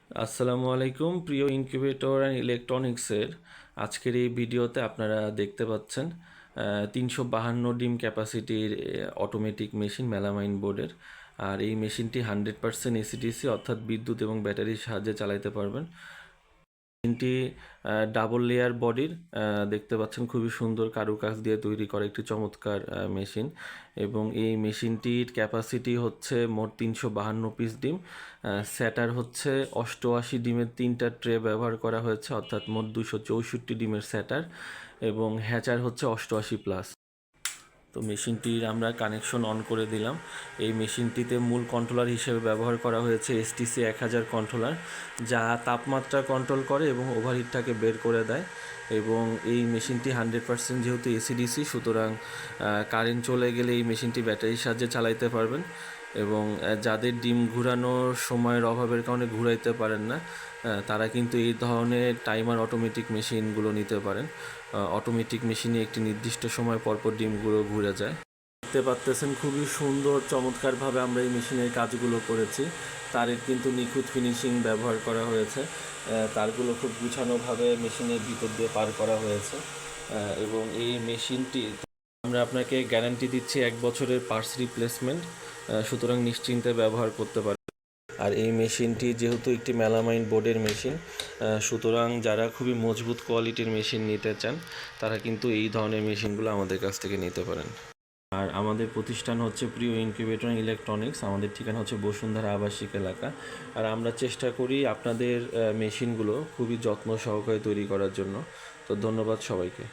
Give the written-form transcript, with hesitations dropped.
আসসালামু আলাইকুম প্রিয় ইনকিউবেটর অ্যান্ড ইলেকট্রনিক্সের আজকের এই ভিডিওতে আপনারা দেখতে পাচ্ছেন 352 ডিম ক্যাপাসিটির অটোমেটিক মেশিন মেলামাইন বোর্ডের। আর এই মেশিনটি 100% এসিডিসি অর্থাৎ বিদ্যুৎ এবং ব্যাটারির সাহায্যে চালাতে পারবেন। মেশিনটি ডাবল লেয়ার বডির, দেখতে পাচ্ছেন খুবই সুন্দর কারুকাজ দিয়ে তৈরি করা একটি চমৎকার মেশিন। এবং এই মেশিনটির ক্যাপাসিটি হচ্ছে মোট 352 পিস ডিম। স্যাটার হচ্ছে 88 ডিমের 3টা ট্রে ব্যবহার করা হয়েছে, অর্থাৎ মোট 264 ডিমের স্যাটার। এবং হ্যাচার হচ্ছে 88+। তো মেশিনটির আমরা কানেকশন অন করে দিলাম। এই মেশিনটিতে মূল কন্ট্রোলার হিসেবে ব্যবহার করা হয়েছে STC 1000 কন্ট্রোলার, যা তাপমাত্রা কন্ট্রোল করে এবং ওভারহিটটাকে বের করে দেয়। এবং এই মেশিনটি 100% যেহেতু এসিডিসি, সুতরাং কারেন্ট চলে গেলে এই মেশিনটি ব্যাটারির সাহায্যে চালাইতে পারবেন। এবং যাদের ডিম ঘুরানোর সময়ের অভাবের কারণে ঘুরাইতে পারেন না, তারা কিন্তু এই ধরনের টাইমার অটোমেটিক মেশিনগুলো নিতে পারেন। অটোমেটিক মেশিনে একটি নির্দিষ্ট সময় পরপর ডিমগুলো ঘুরে যায়। দেখতে পাচ্তেছেন খুবই সুন্দর চমৎকারভাবে আমরা এই মেশিনের কাজগুলো করেছি। তারের কিন্তু নিখুঁত ফিনিশিং ব্যবহার করা হয়েছে। তারগুলো খুব গুছানোভাবে মেশিনের ভিতর দিয়ে পার করা হয়েছে। এবং এই মেশিনটি আমরা আপনাকে গ্যারান্টি দিচ্ছি 1 বছরের পার্টস রিপ্লেসমেন্ট, সুতরাং নিশ্চিন্তে ব্যবহার করতে পারেন। আর এই মেশিনটি যেহেতু একটি মেলামাইন বোর্ডের মেশিন, সুতরাং যারা খুবই মজবুত কোয়ালিটির মেশিন নিতে চান, তারা কিন্তু এই ধরনের মেশিনগুলো আমাদের কাছ থেকে নিতে পারেন। আর আমাদের প্রতিষ্ঠান হচ্ছে প্রিয় ইনকিউবেটর ইলেকট্রনিক্স। আমাদের ঠিকানা হচ্ছে বসুন্ধরা আবাসিক এলাকা। আর আমরা চেষ্টা করি আপনাদের মেশিনগুলো খুবই যত্ন সহকারে তৈরি করার জন্য। তো ধন্যবাদ সবাইকে।